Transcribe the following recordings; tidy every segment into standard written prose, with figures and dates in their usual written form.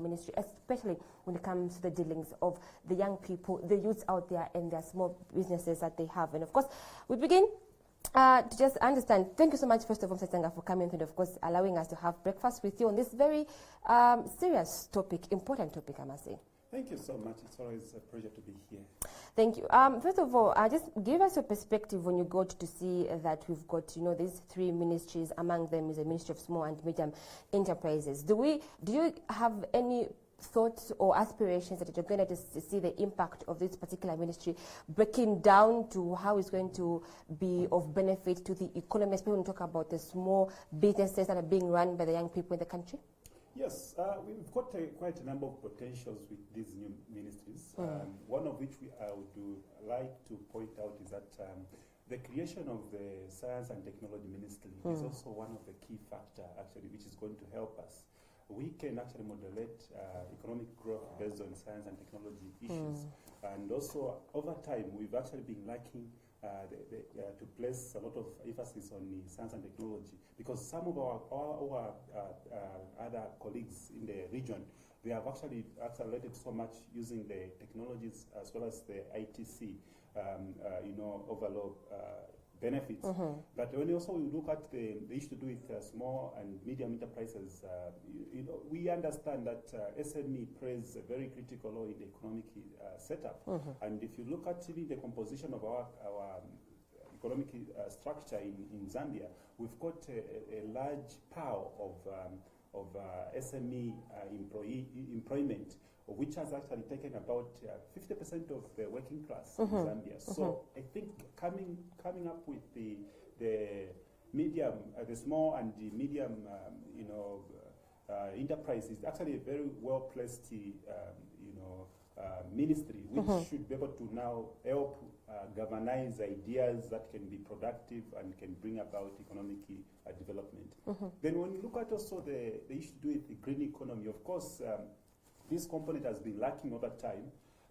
Ministry, especially when it comes to the dealings of the young people, the youths out there and their small businesses that they have. And of course, we begin to just understand. Thank you so much, first of all, Chisanga, for coming and of course allowing us to have breakfast with you on this very serious topic, important topic, I must say. Thank you so much. It's always a pleasure to be here. Thank you. First of all, just give us your perspective when you got to see that we've got, you know, these three ministries. Among them is the Ministry of Small and Medium Enterprises. Do you have any thoughts or aspirations that you're going to see the impact of this particular ministry breaking down to how it's going to be of benefit to the economy, especially when we talk about the small businesses that are being run by the young people in the country? Yes, we've got quite a number of potentials with these new ministries. One of which I would like to point out is that the creation of the Science and Technology Ministry is also one of the key factors, actually, which is going to help us. We can actually modulate economic growth based on science and technology issues. And also, over time, we've actually been lacking to place a lot of emphasis on the science and technology, because some of our other colleagues in the region, they have actually accelerated so much using the technologies as well as the ITC, overall benefits. But when also we look at the issue to do with small and medium enterprises, we understand that SME plays a very critical role in the economic setup. And if you look at the composition of our economic structure in Zambia, we've got a large pool of SME employment, which has actually taken about 50% of the working class in Zambia. So I think coming up with the medium, the small and the medium, enterprise is actually a very well placed, ministry, which should be able to now help galvanize ideas that can be productive and can bring about economic development. Then when you look at also the issue to do with the green economy, of course, this component has been lacking over time.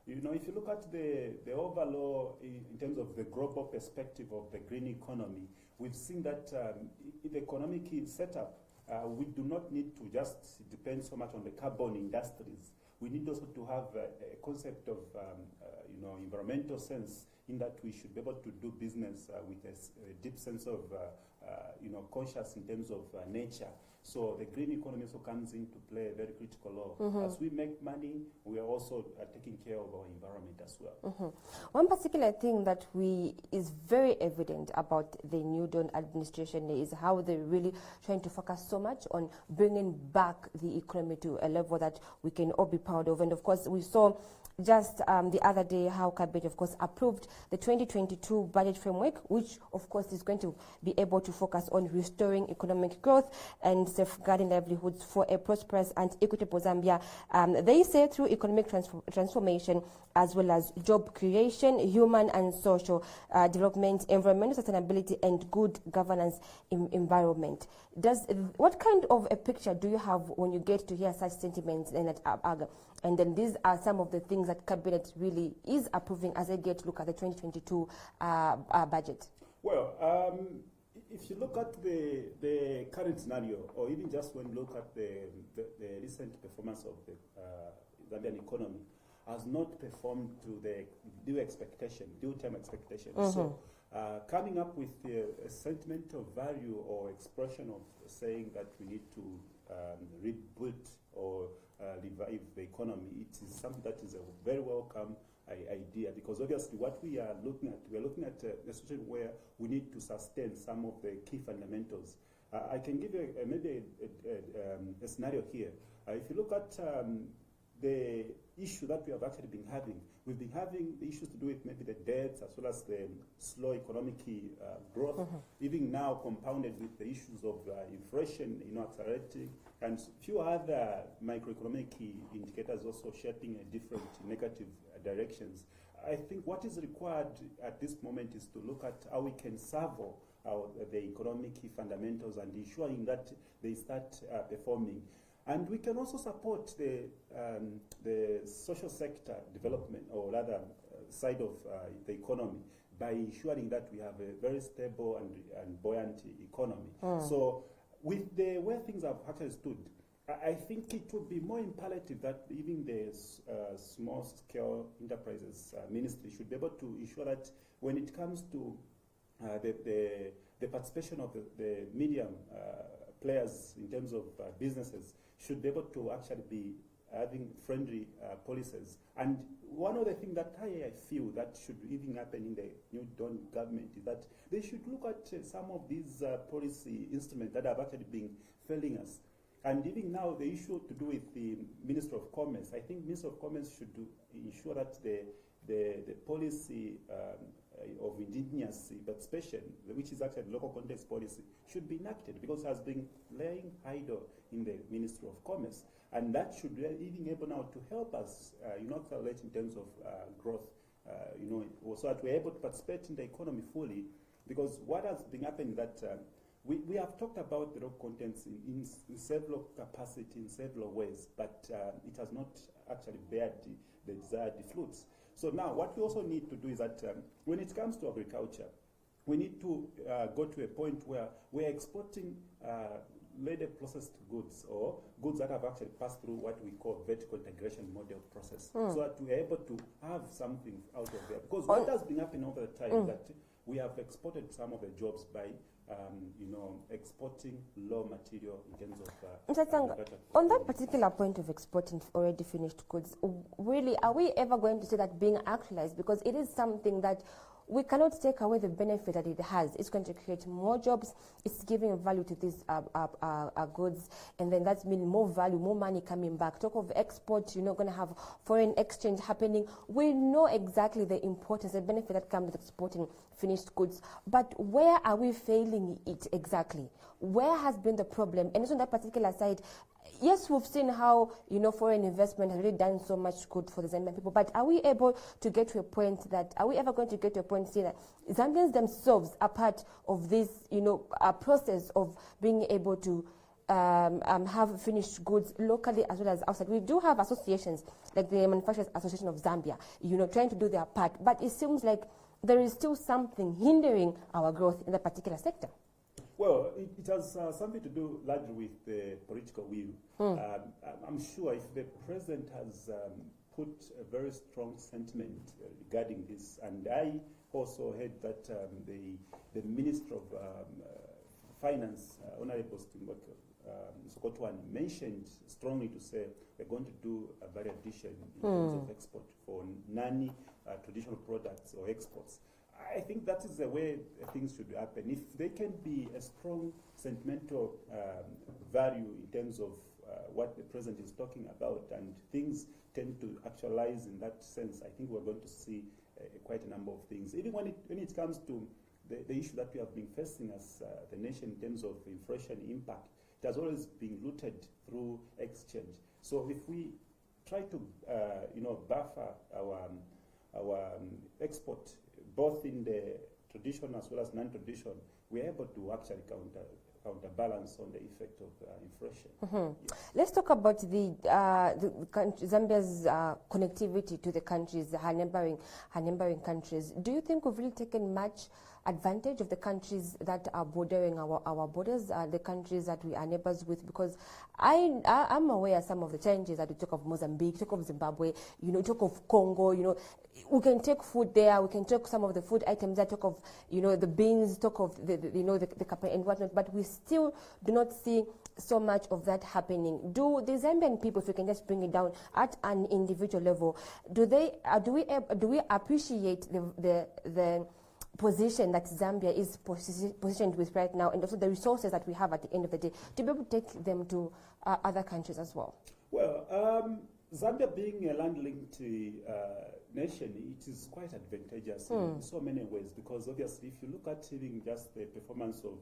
If you look at the overall, in terms of the global perspective of the green economy, we've seen that in the economic setup, we do not need to just depend so much on the carbon industries. We need also to have a concept of, environmental sense, in that we should be able to do business with a deep sense of, conscious in terms of nature. So the green economy also comes in to play a very critical role. As we make money, we are also taking care of our environment as well. One particular thing that is very evident about the New Dawn administration is how they're really trying to focus so much on bringing back the economy to a level that we can all be proud of. And of course, we saw just the other day how Cabinet, of course, approved the 2022 budget framework, which, of course, is going to be able to focus on restoring economic growth and safeguarding livelihoods for a prosperous and equitable Zambia. They say through economic transformation, as well as job creation, human and social development, environmental sustainability, and good governance environment. What kind of a picture do you have when you get to hear such sentiments in that AGA? And then these are some of the things that Cabinet really is approving as they get to look at the 2022 budget. Well, if you look at the current scenario, or even just when you look at the recent performance of the Zambian economy, has not performed to the due time expectation. So coming up with a sentiment of value or expression of saying that we need to reboot or revive the economy, it is something that is a very welcome idea, because obviously what we are looking at a situation where we need to sustain some of the key fundamentals. I can give you maybe a scenario here. If you look at the issue that we have actually been having, we've been having the issues to do with maybe the debts as well as the slow economic growth, even now compounded with the issues of inflation, accelerating, and few other microeconomic indicators also shaping a different negative directions. I think what is required at this moment is to look at how we can salve the economic fundamentals and ensuring that they start performing. And we can also support the social sector development, or rather side of the economy, by ensuring that we have a very stable and buoyant economy. So with the way things have actually stood, I think it would be more imperative that even the small-scale enterprises ministry should be able to ensure that when it comes to the participation of the medium players in terms of businesses should be able to actually be having friendly policies. And one of the things that I feel that should even happen in the New Dawn government is that they should look at some of these policy instruments that have actually been failing us. And even now, the issue to do with the Minister of Commerce, I think Minister of Commerce should ensure that the policy of indigenous participation, which is actually local context policy, should be enacted because it has been laying idle in the Ministry of Commerce. And that should be even able now to help us, accelerate in terms of growth, so that we're able to participate in the economy fully. Because what has been happening that we have talked about the local contents in several capacity, in several ways, but it has not actually bared the desired fruits. So now what we also need to do is that when it comes to agriculture, we need to go to a point where we're exporting later processed goods or goods that have actually passed through what we call vertical integration model process, so that we're able to have something out of there. Because what has been happening over the time is that we have exported some of the jobs by exporting raw material in terms of Chisanga, on that particular point of exporting already finished goods, really, are we ever going to see that being actualized? Because it is something that we cannot take away the benefit that it has. It's going to create more jobs. It's giving value to these goods, and then that's mean more value, more money coming back. Talk of export, going to have foreign exchange happening. We know exactly the importance, the benefit that comes with exporting finished goods. But where are we failing it exactly? Where has been the problem? And it's on that particular side. Yes, we've seen how, foreign investment has really done so much good for the Zambian people, but are we able to get to a point that, are we ever going to get to a point saying that Zambians themselves are part of this, process of being able to have finished goods locally as well as outside? We do have associations, like the Manufacturers Association of Zambia, trying to do their part, but it seems like there is still something hindering our growth in that particular sector. Well, it has something to do largely with the political will. I'm sure if the president has put a very strong sentiment regarding this, and I also heard that the Minister of Finance, Honorable Sokotwan, mentioned strongly to say we're going to do a variation in terms of export for non-traditional products or exports. I think that is the way things should happen. If there can be a strong sentimental value in terms of what the president is talking about, and things tend to actualize in that sense, I think we're going to see quite a number of things. Even when it comes to the issue that we have been facing as the nation in terms of inflation impact, it has always been rooted through exchange. So if we try to buffer our export, both in the tradition as well as non-tradition, we're able to actually counterbalance on the effect of inflation. Yes. Let's talk about the Zambia's connectivity to the countries, her neighboring countries. Do you think we've really taken much advantage of the countries that are bordering our borders, the countries that we are neighbors with? Because I'm aware of some of the challenges that we talk of Mozambique, talk of Zimbabwe, talk of Congo, we can take food there, we can take some of the food items that talk of, the beans, talk of the copper and whatnot, but we still do not see so much of that happening. Do the Zambian people, if we can just bring it down at an individual level, do we appreciate the position that Zambia is positioned with right now, and also the resources that we have at the end of the day, to be able to take them to other countries as well? Well, Zambia being a land-linked nation, it is quite advantageous in so many ways, because obviously if you look at even just the performance of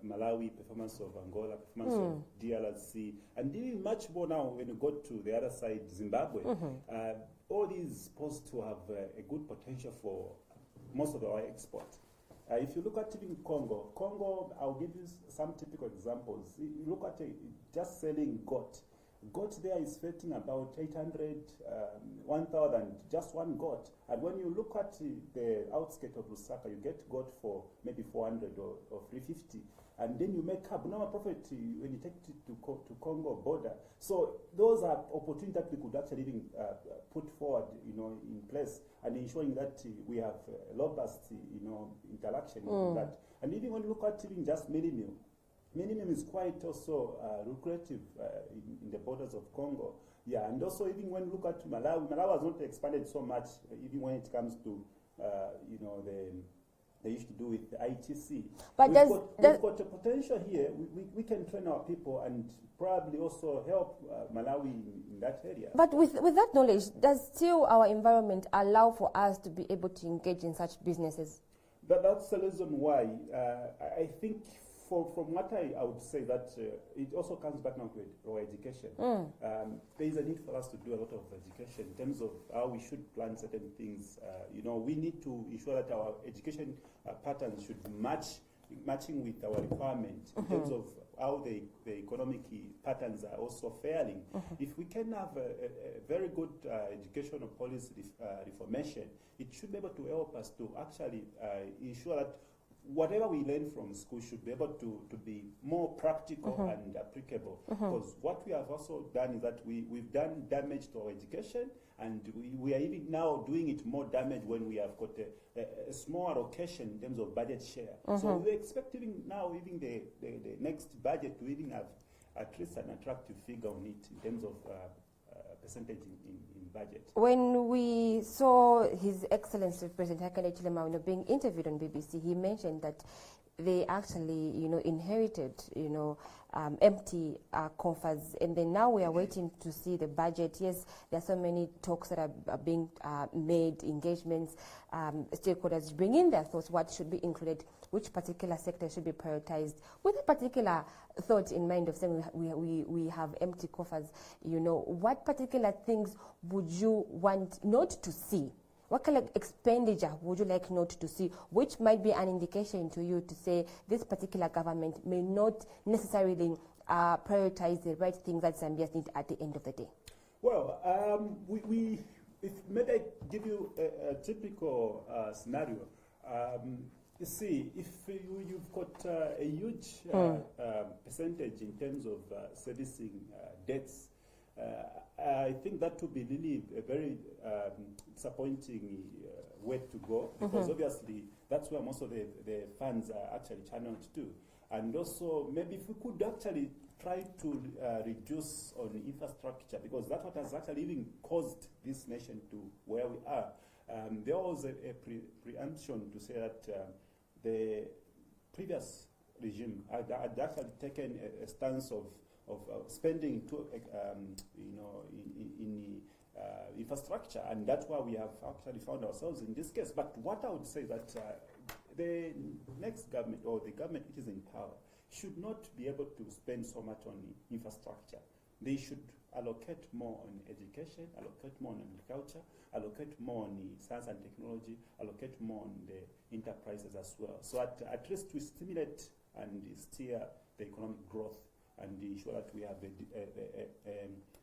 Malawi, performance of Angola, performance of DRC, and even much more now when you go to the other side, Zimbabwe, all these pose to have a good potential for most of our export. If you look at even Congo, I'll give you some typical examples. You look at just selling goat. Goat there is fetching about 800, 1,000, just one goat. And when you look at the outskirts of Lusaka, you get goat for maybe 400 or 350. and then you make abnormal profit when you take it to Congo border. So those are opportunities that we could actually even put forward, in place, and ensuring that we have robust, interaction with that. And even when you look at even just Millennium is quite also lucrative in the borders of Congo. Yeah, and also even when you look at Malawi has not expanded so much, even when it comes to, they used to do with the ITC. But we've got a potential here. We can train our people and probably also help Malawi in that area. But with that knowledge, does still our environment allow for us to be able to engage in such businesses? That's the reason why I think from what I would say that it also comes back now to our education. There is a need for us to do a lot of education in terms of how we should plan certain things. We need to ensure that our education patterns should matching with our requirement in terms of how the economic patterns are also faring. If we can have a very good educational policy reformation, it should be able to help us to actually ensure that whatever we learn from school should be able to be more practical and applicable. Because what we have also done is that we've done damage to our education, and we are even now doing it more damage when we have got a small allocation in terms of budget share. So we're expecting now even the next budget to even have at least an attractive figure on it in terms of percentage in budget. When we saw His Excellency President Hakainde Hichilema being interviewed on BBC, he mentioned that they actually, inherited, empty coffers, and then now we are waiting to see the budget. Yes, there are so many talks that are being made, engagements, stakeholders bring in their thoughts, what should be included, which particular sector should be prioritized, with a particular thought in mind of saying we have empty coffers. What particular things would you want not to see? What kind of expenditure would you like not to see, which might be an indication to you to say this particular government may not necessarily prioritize the right things that Zambians need at the end of the day? Well, if maybe I give you a typical scenario. You see, if you've got a huge percentage in terms of servicing debts, I think that would be really a very disappointing way to go, because obviously that's where most of the funds are actually channeled to. And also, maybe if we could actually try to reduce on infrastructure, because that's what has actually even caused this nation to where we are. There was a preemption to say that the previous regime had actually taken a stance of spending in infrastructure, and that's why we have actually found ourselves in this case. But what I would say that the next government, or the government which is in power, should not be able to spend so much on infrastructure. They should allocate more on education, allocate more on agriculture, allocate more on science and technology, allocate more on the enterprises as well. So at least we stimulate and steer the economic growth and ensure that we have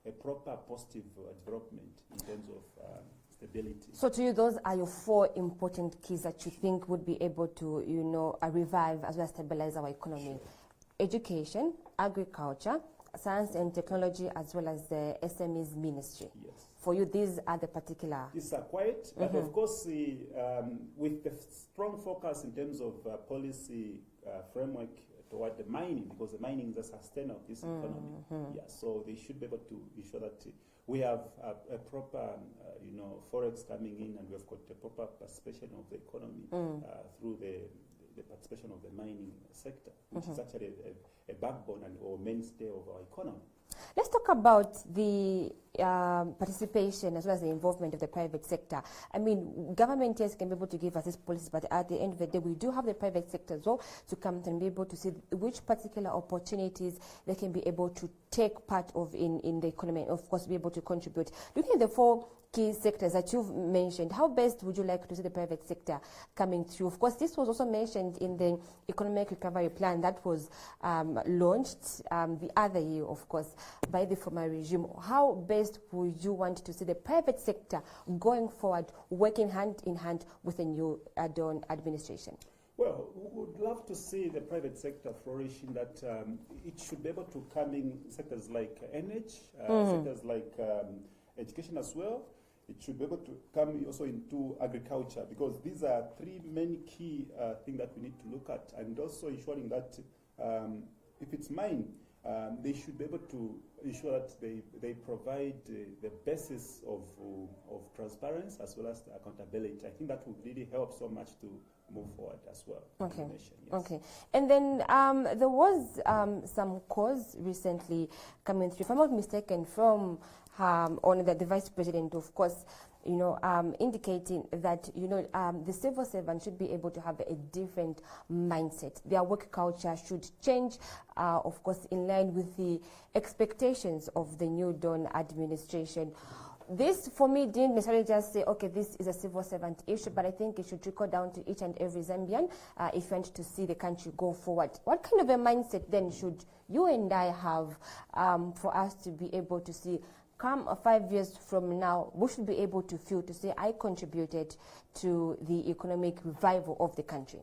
a proper positive development in terms of stability. So to you, those are your 4 important keys that you think would be able to, revive as well as stabilize our economy. Sure. Education, agriculture, science and technology, as well as the SMEs ministry. Yes. For you, these are the particular... These are quiet, but of course, with the strong focus in terms of policy framework toward the mining, because the mining is a sustainer of this economy. Yeah, so they should be able to ensure that we have a proper, forex coming in, and we've got a proper participation of the economy through the participation of the mining sector, which is actually a backbone or mainstay of our economy. Let's talk about the participation as well as the involvement of the private sector. I mean, government, yes, can be able to give us these policies, but at the end of the day, we do have the private sector as well to come and be able to see which particular opportunities they can be able to take part of in the economy, and of course, be able to contribute. Looking at the 4 key sectors that you've mentioned, how best would you like to see the private sector coming through? Of course, this was also mentioned in the economic recovery plan that was launched the other year, of course, by the former regime. How best would you want to see the private sector going forward, working hand in hand with the new Dawn administration? Well, we would love to see the private sector flourishing, that it should be able to come in sectors like energy, sectors like education as well. It should be able to come also into agriculture, because these are three main key things that we need to look at, and also ensuring that if it's mine, they should be able to ensure that they provide the basis of transparency as well as the accountability. I think that would really help so much to move forward as well. Okay. Yes. Okay. And then there was some calls recently coming through, if I'm not mistaken, from on the vice president, of course, you know, indicating that, you know, the civil servant should be able to have a different mindset. Their work culture should change, of course, in line with the expectations of the new Dawn administration. This, for me, didn't necessarily just say, okay, this is a civil servant issue, but I think it should trickle down to each and every Zambian if you want to see the country go forward. What kind of a mindset then should you and I have for us to be able to see, come 5 years from now, we should be able to feel, to say, I contributed to the economic revival of the country?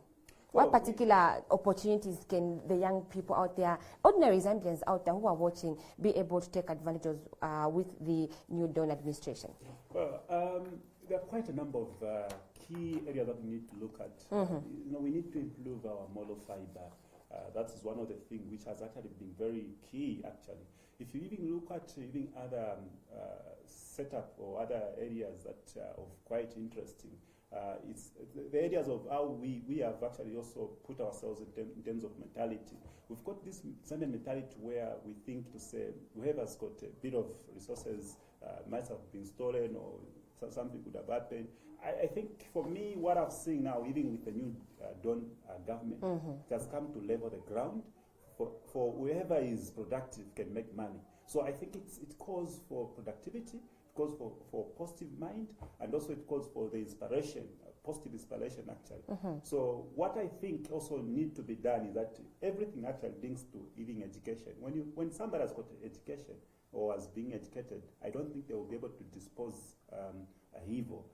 What particular opportunities can the young people out there, ordinary Zambians out there who are watching, be able to take advantage of with the new Dawn administration? Well, there are quite a number of key areas that we need to look at. You know, we need to improve our model fiber. That is one of the things which has actually been very key, actually. If you even look at even other setup or other areas that are of quite interesting, it's the areas of how we have actually also put ourselves in terms of mentality. We've got this Zambian mentality where we think to say, whoever's got a bit of resources might have been stolen or something could have happened. I think for me, what I've seen now, even with the new Dawn government, it has come to level the ground. For whoever is productive can make money. So I think it calls for productivity, it calls for positive mind, and also it calls for the inspiration, positive inspiration actually. So what I think also need to be done is that everything actually links to even education. When somebody has got education or is being educated, I don't think they will be able to dispose evil.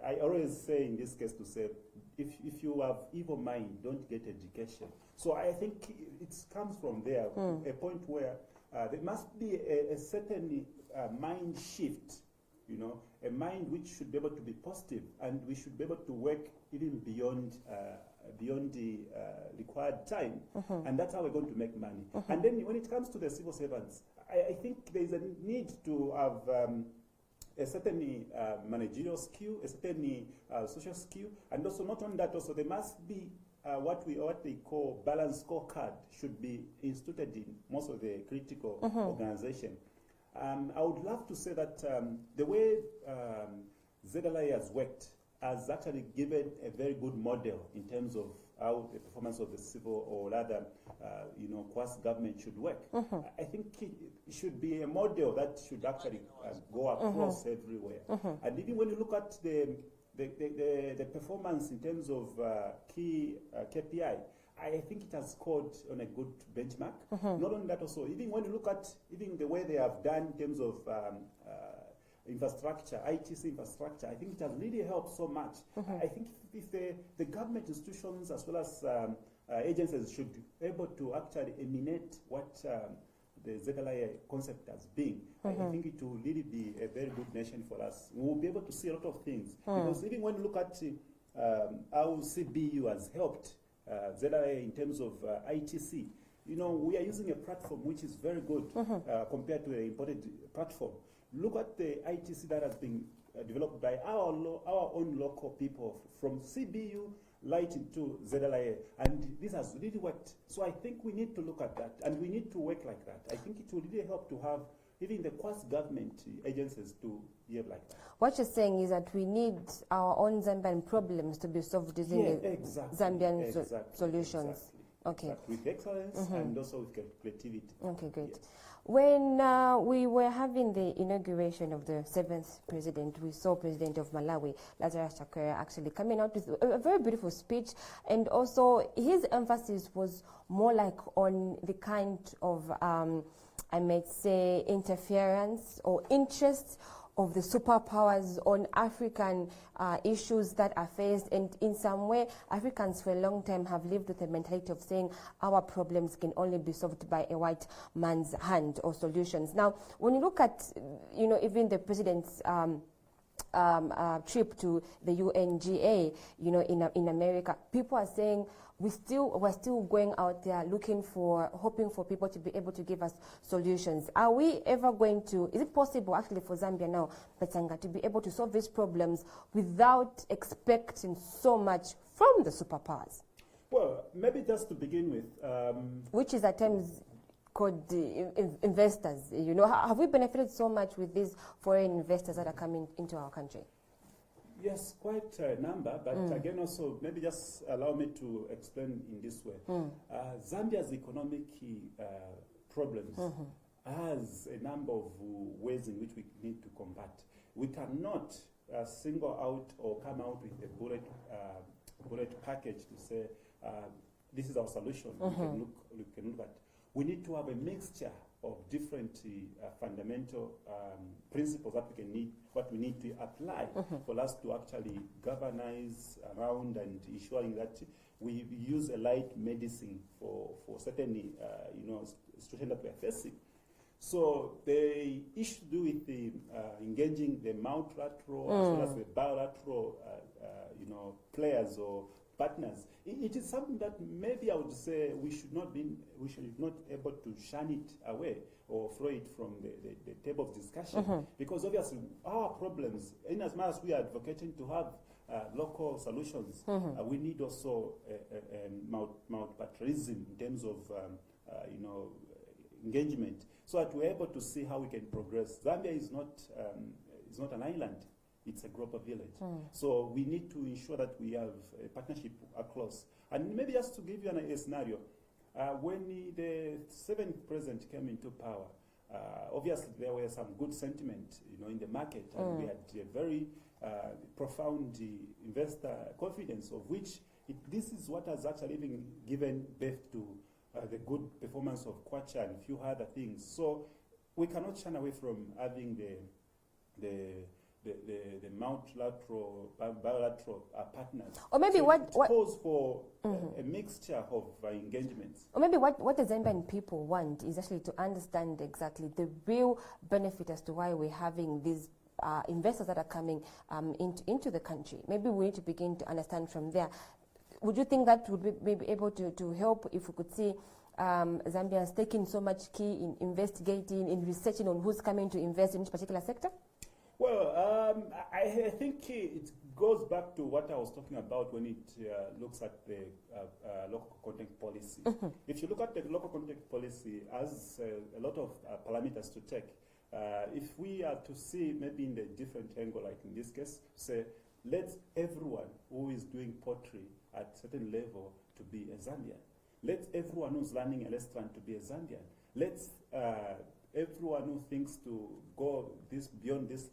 I always say in this case to say, if you have evil mind, don't get education. So I think it comes from there, a point where there must be a certain mind shift, you know, a mind which should be able to be positive, and we should be able to work even beyond the required time, and that's how we're going to make money. And then when it comes to the civil servants, I think there is a need to have a certain managerial skill, a certain social skill, and also not only that, also there must be what they call balanced scorecard should be instituted in most of the critical organization. I would love to say that the way ZLI has worked has actually given a very good model in terms of how the performance of the civil or rather, Kwacha government should work. I think it should be a model that should actually go across everywhere. And even when you look at the performance in terms of key KPI, I think it has scored on a good benchmark. Not only that, also, even when you look at even the way they have done in terms of infrastructure, ITC infrastructure, I think it has really helped so much. I think if the government institutions as well as agencies should be able to actually emanate what the ZLI concept has been, I think it will really be a very good nation for us. We will be able to see a lot of things. Because even when you look at how CBU has helped ZLI in terms of ITC, you know, we are using a platform which is very good compared to the imported platform. Look at the ITC that has been developed by our own local people from CBU right into ZLIA, and this has really worked. So I think we need to look at that, and we need to work like that. I think it will really help to have even the Kwacha government agencies to behave like that. What you're saying is that we need our own Zambian problems to be solved using Zambian solutions. Exactly. Okay. With excellence and also with creativity. Okay, great. Yes. When we were having the inauguration of the 7th president, we saw President of Malawi, Lazarus Chakwera, actually coming out with a very beautiful speech, and also his emphasis was more like on the kind of, I might say, interference or interest of the superpowers on African issues that are faced, and in some way Africans for a long time have lived with the mentality of saying our problems can only be solved by a white man's hand or solutions. Now, when you look at, even the president's trip to the UNGA, in America, people are saying we're still going out there hoping for people to be able to give us solutions. Are we ever going to, is it possible actually for Zambia now, Chisanga, to be able to solve these problems without expecting so much from the superpowers? Well, maybe just to begin with. Which is at times called investors. Have we benefited so much with these foreign investors that are coming into our country? Yes, quite a number, but again also, maybe just allow me to explain in this way. Zambia's economic problems has a number of ways in which we need to combat. We cannot single out or come out with a bullet package to say this is our solution. We can look at. We need to have a mixture of different fundamental principles that we need to apply for us to actually governize around and ensuring that we use a light medicine for certain situation that we are facing. So the issue to do with the engaging the multilateral as well as the bilateral players or partners, it is something that maybe I would say we should not able to shun it away or throw it from the table of discussion, because obviously our problems, in as much as we are advocating to have local solutions, we need also multilateralism in terms of engagement, so that we're able to see how we can progress. Zambia is not an island. It's a global village. So we need to ensure that we have a partnership across. And maybe just to give you a scenario, when the 7th president came into power, obviously there were some good sentiment, in the market, and we had a very profound investor confidence, of which this is what has actually even given birth to the good performance of Kwacha and a few other things. So we cannot shun away from having the multilateral, bilateral partners. Or maybe what calls for a mixture of engagements. Or maybe what the Zambian people want is actually to understand exactly the real benefit as to why we're having these investors that are coming into the country. Maybe we need to begin to understand from there. Would you think that would be able to help if we could see Zambians taking so much key in investigating, in researching on who's coming to invest in each particular sector? Well, I think it goes back to what I was talking about when it looks at the local content policy. If you look at the local content policy, as a lot of parameters to take, if we are to see maybe in the different angle, like in this case, say, let everyone who is doing pottery at a certain level to be a Zambian. Let everyone who's running a restaurant to be a Zambian. Let everyone who thinks to go beyond this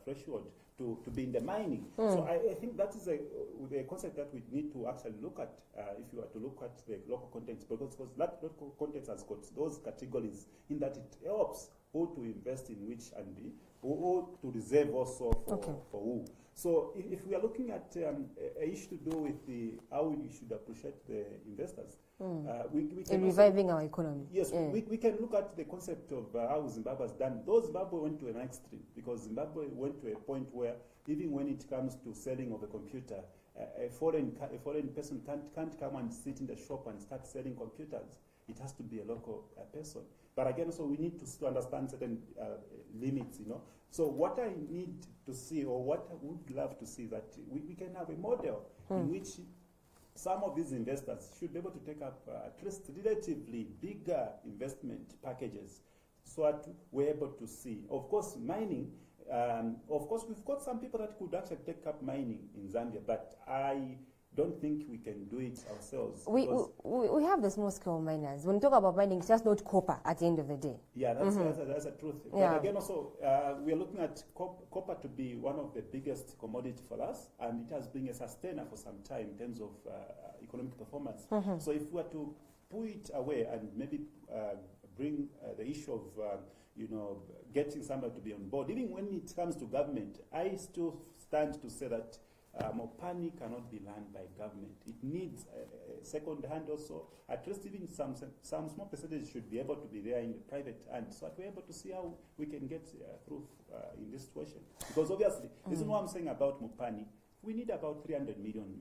threshold to be in the mining. So I think that is a concept that we need to actually look at if you are to look at the local context, because that local context has got those categories in that it helps who to invest in which and who to reserve also for who. So if we are looking at an issue to do with how we should appreciate the investors, we can reviving our economy. Yes, we can look at the concept of how Zimbabwe has done. Though Zimbabwe went to an extreme, because Zimbabwe went to a point where even when it comes to selling of a computer, a foreign person can't come and sit in the shop and start selling computers. It has to be a local person. But again, so we need to understand certain limits, So what I need to see, or what I would love to see, that we can have a model in which some of these investors should be able to take up at least relatively bigger investment packages, so that we're able to see. Of course, mining, of course, we've got some people that could actually take up mining in Zambia, but I don't think we can do it ourselves. We have the small scale miners. When we talk about mining, it's just not copper at the end of the day. Yeah, that's a truth. Yeah. But again, also, we are looking at copper to be one of the biggest commodity for us, and it has been a sustainer for some time in terms of economic performance. So if we were to pull it away and maybe bring the issue of getting somebody to be on board. Even when it comes to government, I still stand to say that Mopani cannot be run by government. It needs a second hand also. At least even some small percentage should be able to be there in the private hand, so that we're able to see how we can get through in this situation. Because obviously, this is what I'm saying about Mopani. We need about $300 million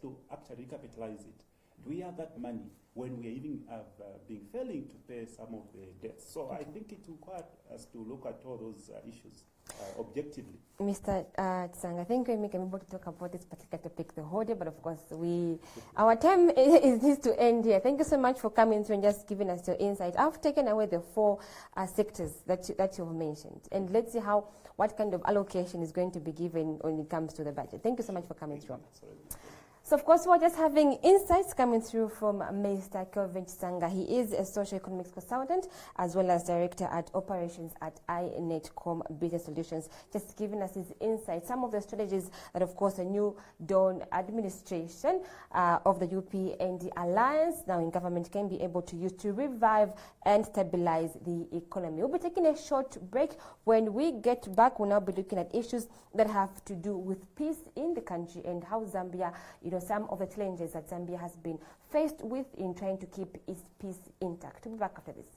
to actually recapitalize it. Do we have that money when we even have been failing to pay some of the debts? So I think it requires us to look at all those issues objectively. Mr. Chisanga, I think we can be able to talk about this particular topic the whole day, but of course our time is to end here. Thank you so much for coming through and just giving us your insight. I've taken away the 4 sectors that you've mentioned, and let's see what kind of allocation is going to be given when it comes to the budget. Thank you so much for coming through. So, of course, we're just having insights coming through from Mr. Kelvin Chisanga. He is a socio-economics consultant as well as director at operations at iNetcom Business Solutions, just giving us his insights, some of the strategies that, of course, the new Dawn administration of the UP and the Alliance now in government can be able to use to revive and stabilize the economy. We'll be taking a short break. When we get back, we'll now be looking at issues that have to do with peace in the country and how Zambia, some of the challenges that Zambia has been faced with in trying to keep its peace intact. We'll be back after this.